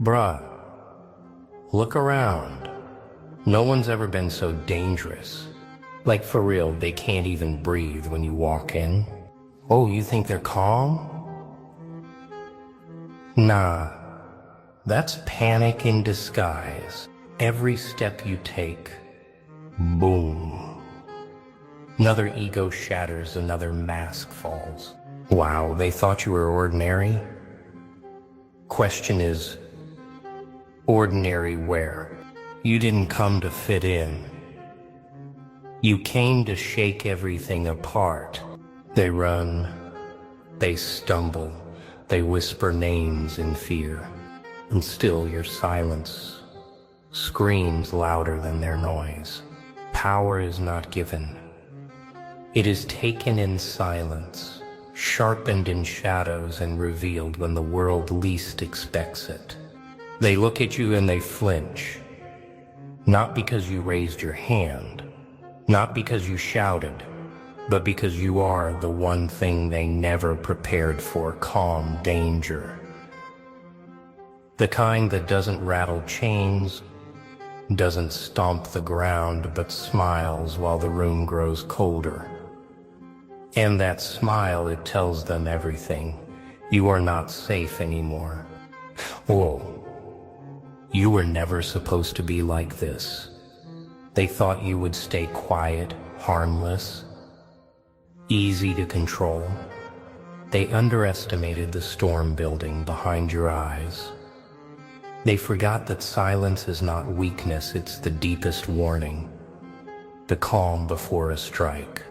Bruh, look around. No one's ever been so dangerous. Like for real, they can't even breathe when you walk in. Oh, you think they're calm? Nah, that's panic in disguise. Every step you take, boom. Another ego shatters, another mask falls. Wow, they thought you were ordinary? Question is, ordinary where? You didn't come to fit in. You came to shake everything apart. They run, they stumble, they whisper names in fear, and still your silence screams louder than their noise. Power is not given. It is taken in silence, sharpened in shadows and revealed when the world least expects it. They look at you and they flinch, not because you raised your hand, not because you shouted, but because you are the one thing they never prepared for: calm danger. The kind that doesn't rattle chains, doesn't stomp the ground, but smiles while the room grows colder. And that smile, it tells them everything. You are not safe anymore. Whoa. You were never supposed to be like this. They thought you would stay quiet, harmless, easy to control. They underestimated the storm building behind your eyes. They forgot that silence is not weakness, it's the deepest warning, the calm before a strike.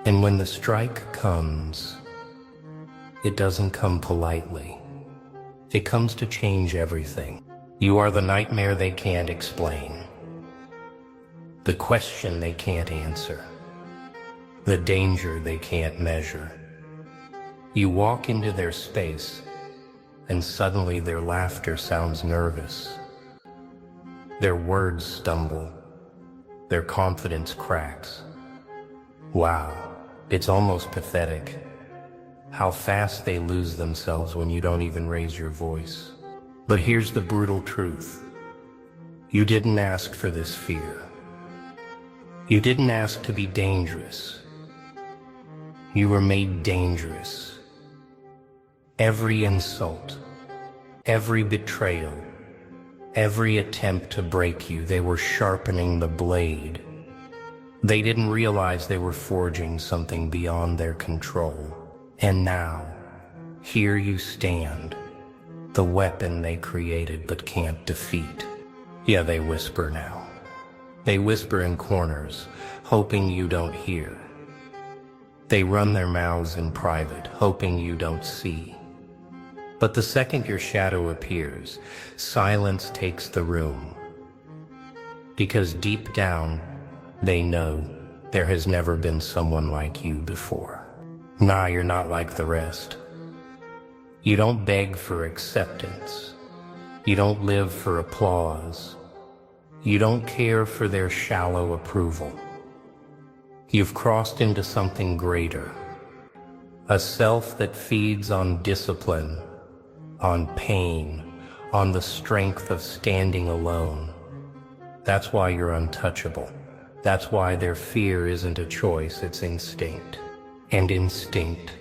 And when the strike comes, it doesn't come politely. It comes to change everything. You are the nightmare they can't explain, the question they can't answer, the danger they can't measure. You walk into their space, and suddenly their laughter sounds nervous. Their words stumble, their confidence cracks. Wow, it's almost pathetic how fast they lose themselves when you don't even raise your voice. But here's the brutal truth. You didn't ask for this fear. You didn't ask to be dangerous. You were made dangerous. Every insult, every betrayal, every attempt to break you, they were sharpening the blade. They didn't realize they were forging something beyond their control. And now, here you stand, the weapon they created but can't defeat. Yeah, they whisper now. They whisper in corners, hoping you don't hear. They run their mouths in private, hoping you don't see. But the second your shadow appears, silence takes the room. Because deep down, they know there has never been someone like you before. Nah, you're not like the rest. You don't beg for acceptance. You don't live for applause. You don't care for their shallow approval. You've crossed into something greater, a self that feeds on discipline, on pain, on the strength of standing alone. That's why you're untouchable. That's why their fear isn't a choice, it's instinct. And instinct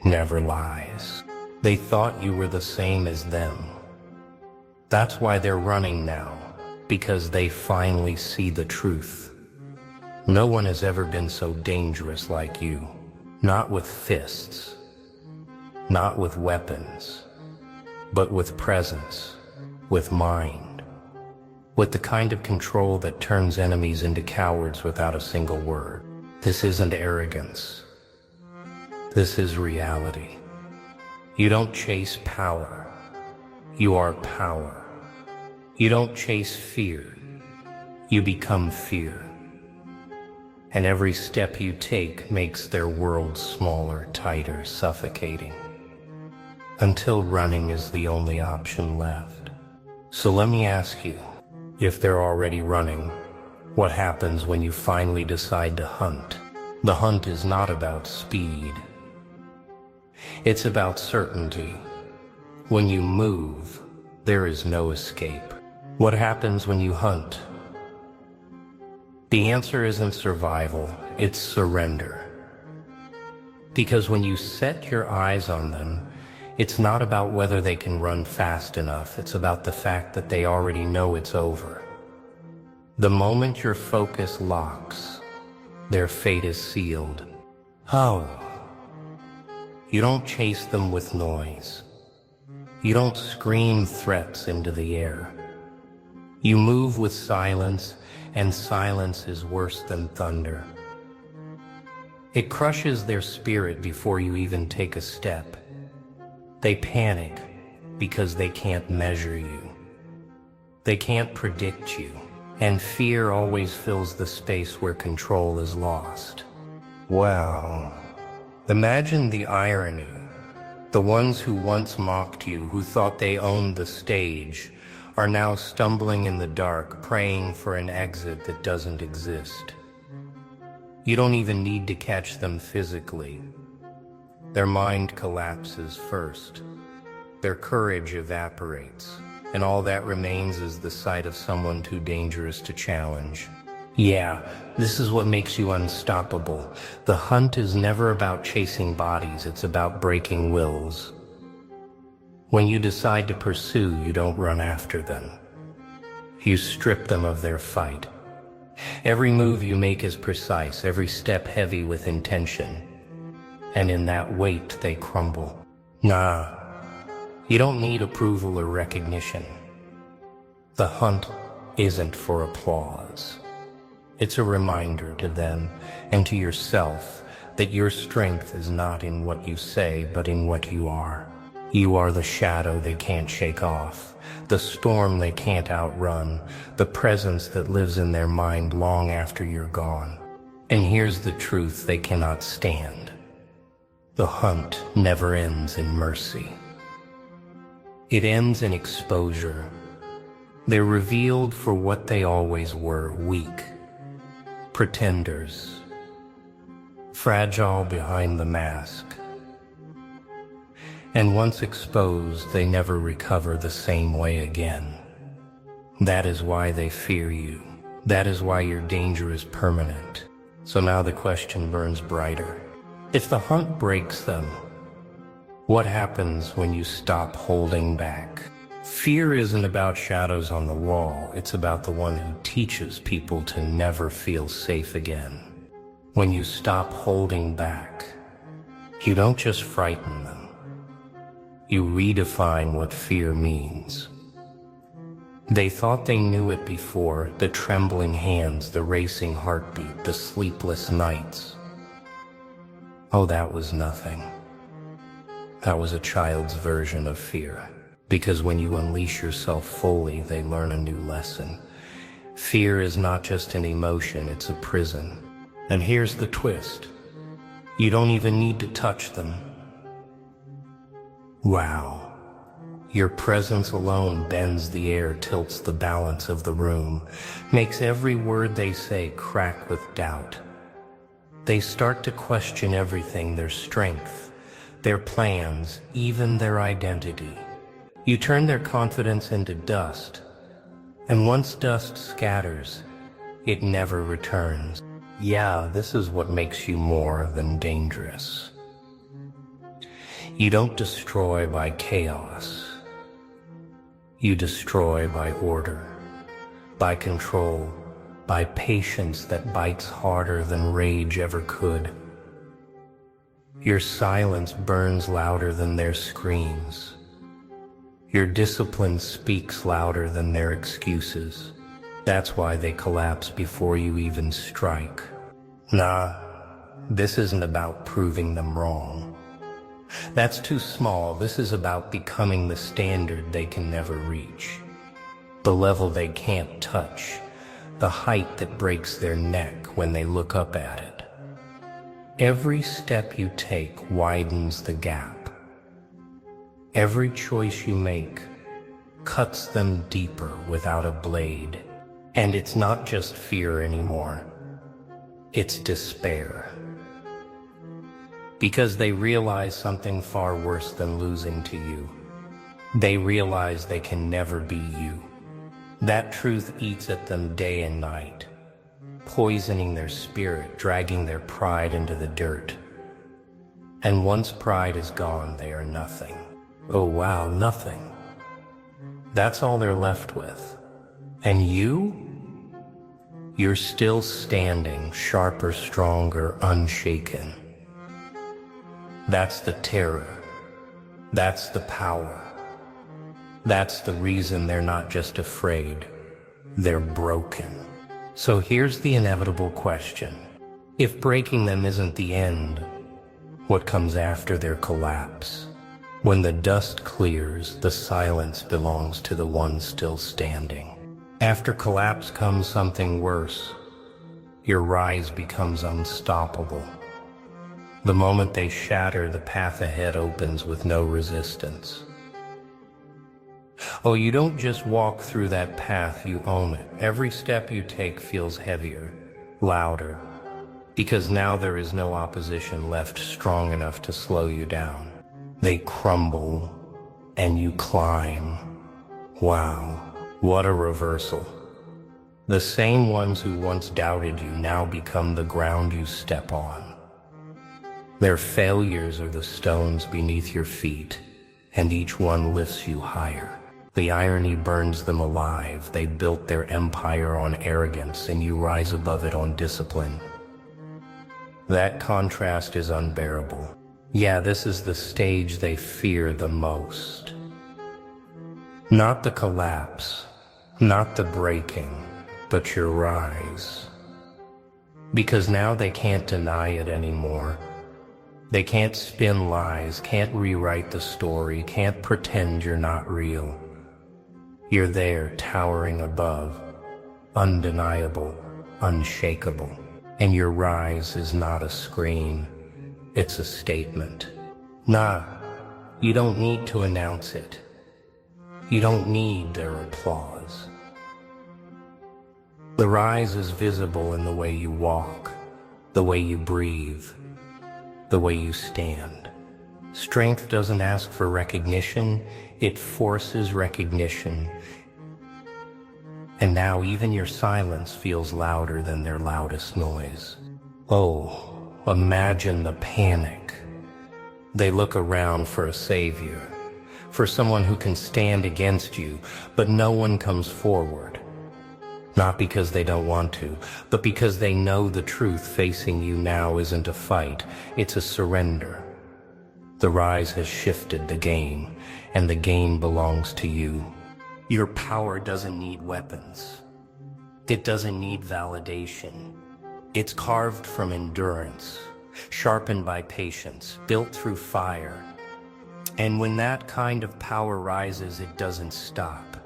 never lies. They thought you were the same as them. That's why they're running now, because they finally see the truth. No one has ever been so dangerous like you. Not with fists, not with weapons, but with presence, with mind, with the kind of control that turns enemies into cowards without a single word. This isn't arrogance. This is reality. You don't chase power. You are power. You don't chase fear. You become fear. And every step you take makes their world smaller, tighter, suffocating. Until running is the only option left. So let me ask you, if they're already running, what happens when you finally decide to hunt? The hunt is not about speed. It's about certainty. When you move, There is no escape. What happens when you hunt? The answer isn't survival, it's surrender. Because when you set your eyes on them, it's not about whether they can run fast enough, it's about the fact that they already know it's over. The moment your focus locks, their fate is sealed. How? You don't chase them with noise. You don't scream threats into the air. You move with silence, and silence is worse than thunder. It crushes their spirit before you even take a step. They panic because they can't measure you. They can't predict you, and fear always fills the space where control is lost. Wow. Imagine the irony. The ones who once mocked you, who thought they owned the stage, are now stumbling in the dark, praying for an exit that doesn't exist. You don't even need to catch them physically. Their mind collapses first. Their courage evaporates, and all that remains is the sight of someone too dangerous to challenge. Yeah, this is what makes you unstoppable. The hunt is never about chasing bodies, it's about breaking wills. When you decide to pursue, you don't run after them. You strip them of their fight. Every move you make is precise, every step heavy with intention. And in that weight, they crumble. Nah, you don't need approval or recognition. The hunt isn't for applause. It's a reminder to them and to yourself that your strength is not in what you say, but in what you are. You are the shadow they can't shake off, the storm they can't outrun, the presence that lives in their mind long after you're gone. And here's the truth they cannot stand. The hunt never ends in mercy. It ends in exposure. They're revealed for what they always were, weak, pretenders, fragile behind the mask. And once exposed, they never recover the same way again. That is why they fear you. That is why your danger is permanent. So now the question burns brighter. If the hunt breaks them, what happens when you stop holding back? Fear isn't about shadows on the wall. It's about the one who teaches people to never feel safe again. When you stop holding back, you don't just frighten them. You redefine what fear means. They thought they knew it before, the trembling hands, the racing heartbeat, the sleepless nights. Oh, that was nothing. That was a child's version of fear. Because when you unleash yourself fully, they learn a new lesson. Fear is not just an emotion, it's a prison. And here's the twist. You don't even need to touch them. Wow. Your presence alone bends the air, tilts the balance of the room, makes every word they say crack with doubt. They start to question everything, their strength, their plans, even their identity. You turn their confidence into dust, and once dust scatters, it never returns. Yeah, this is what makes you more than dangerous. You don't destroy by chaos. You destroy by order, by control, by patience that bites harder than rage ever could. Your silence burns louder than their screams. Your discipline speaks louder than their excuses. That's why they collapse before you even strike. Nah, this isn't about proving them wrong. That's too small. This is about becoming the standard they can never reach. The level they can't touch. The height that breaks their neck when they look up at it. Every step you take widens the gap. Every choice you make cuts them deeper without a blade. And it's not just fear anymore. It's despair. Because they realize something far worse than losing to you. They realize they can never be you. That truth eats at them day and night, poisoning their spirit, dragging their pride into the dirt. And once pride is gone, they are nothing. Oh wow, nothing. That's all they're left with. And you're still standing, sharper, stronger, unshaken. That's the terror. That's the power. That's the reason they're not just afraid, they're broken. So here's the inevitable question. If breaking them isn't the end, what comes after their collapse? When the dust clears, the silence belongs to the one still standing. After collapse comes something worse. Your rise becomes unstoppable. The moment they shatter, the path ahead opens with no resistance. Oh, you don't just walk through that path, you own it. Every step you take feels heavier, louder, because now there is no opposition left strong enough to slow you down. They crumble, and you climb. Wow, what a reversal. The same ones who once doubted you now become the ground you step on. Their failures are the stones beneath your feet, and each one lifts you higher. The irony burns them alive. They built their empire on arrogance, and you rise above it on discipline. That contrast is unbearable. Yeah, this is the stage they fear the most. Not the collapse, not the breaking, but your rise. Because now they can't deny it anymore. They can't spin lies, can't rewrite the story, can't pretend you're not real. You're there, towering above, undeniable, unshakable. And your rise is not a scream, it's a statement. Nah, you don't need to announce it. You don't need their applause. The rise is visible in the way you walk, the way you breathe, the way you stand. Strength doesn't ask for recognition, it forces recognition. And now even your silence feels louder than their loudest noise. Oh, imagine the panic. They look around for a savior, for someone who can stand against you, but no one comes forward. Not because they don't want to, but because they know the truth facing you now isn't a fight, it's a surrender. The rise has shifted the game, and the game belongs to you. Your power doesn't need weapons. It doesn't need validation. It's carved from endurance, sharpened by patience, built through fire. And when that kind of power rises, it doesn't stop.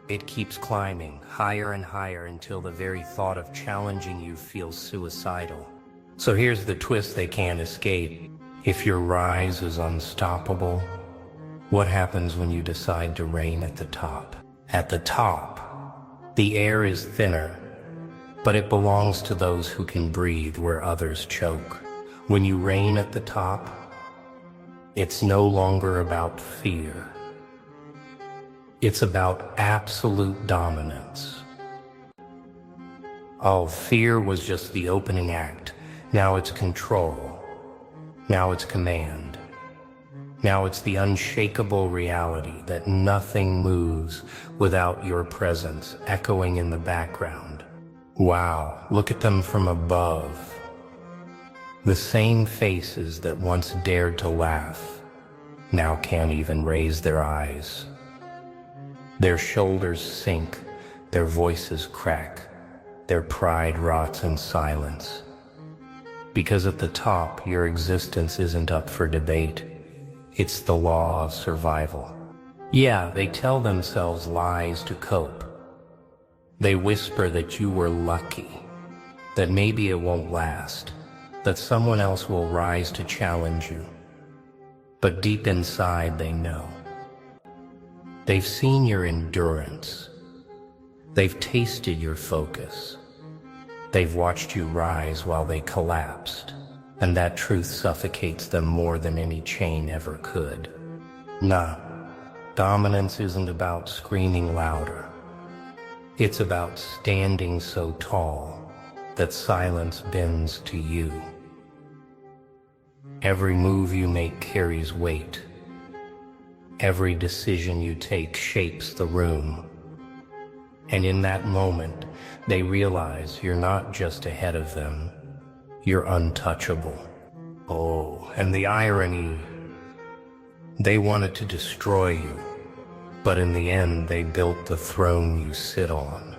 It keeps climbing higher and higher until the very thought of challenging you feels suicidal. So here's the twist they can't escape. If your rise is unstoppable, what happens when you decide to reign at the top? At the top, the air is thinner, but it belongs to those who can breathe where others choke. When you reign at the top, it's no longer about fear. It's about absolute dominance. Oh, fear was just the opening act. Now it's control. Now it's command. Now it's the unshakable reality that nothing moves without your presence echoing in the background. Wow, look at them from above. The same faces that once dared to laugh now can't even raise their eyes. Their shoulders sink, their voices crack, their pride rots in silence. Because at the top, your existence isn't up for debate. It's the law of survival. Yeah, they tell themselves lies to cope. They whisper that you were lucky, that maybe it won't last, that someone else will rise to challenge you. But deep inside, they know. They've seen your endurance. They've tasted your focus. They've watched you rise while they collapsed, and that truth suffocates them more than any chain ever could. Nah, dominance isn't about screaming louder. It's about standing so tall that silence bends to you. Every move you make carries weight. Every decision you take shapes the room. And in that moment, they realize you're not just ahead of them, you're untouchable. Oh, and the irony, they wanted to destroy you, but in the end they built the throne you sit on.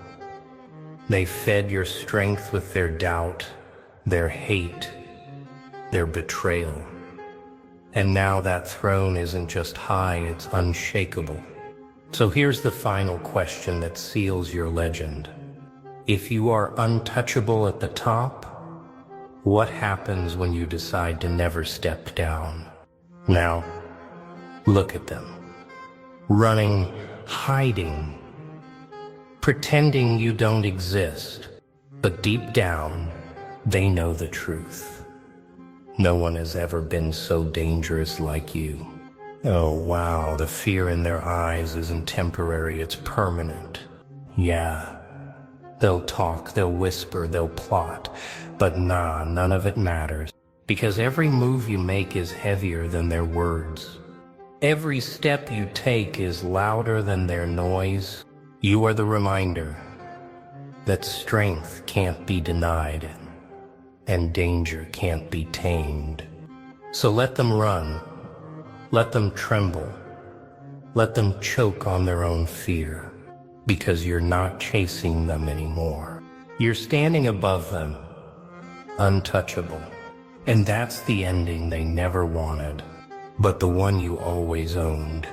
They fed your strength with their doubt, their hate, their betrayal. And now that throne isn't just high, it's unshakable. So here's the final question that seals your legend. If you are untouchable at the top, what happens when you decide to never step down? Now, look at them. Running, hiding, pretending you don't exist. But deep down, they know the truth. No one has ever been so dangerous like you. Oh wow, the fear in their eyes isn't temporary, it's permanent. Yeah, they'll talk, they'll whisper, they'll plot, but nah, none of it matters. Because every move you make is heavier than their words. Every step you take is louder than their noise. You are the reminder that strength can't be denied and danger can't be tamed. So let them run, let them tremble, let them choke on their own fear, because you're not chasing them anymore. You're standing above them, untouchable. And that's the ending they never wanted, but the one you always owned.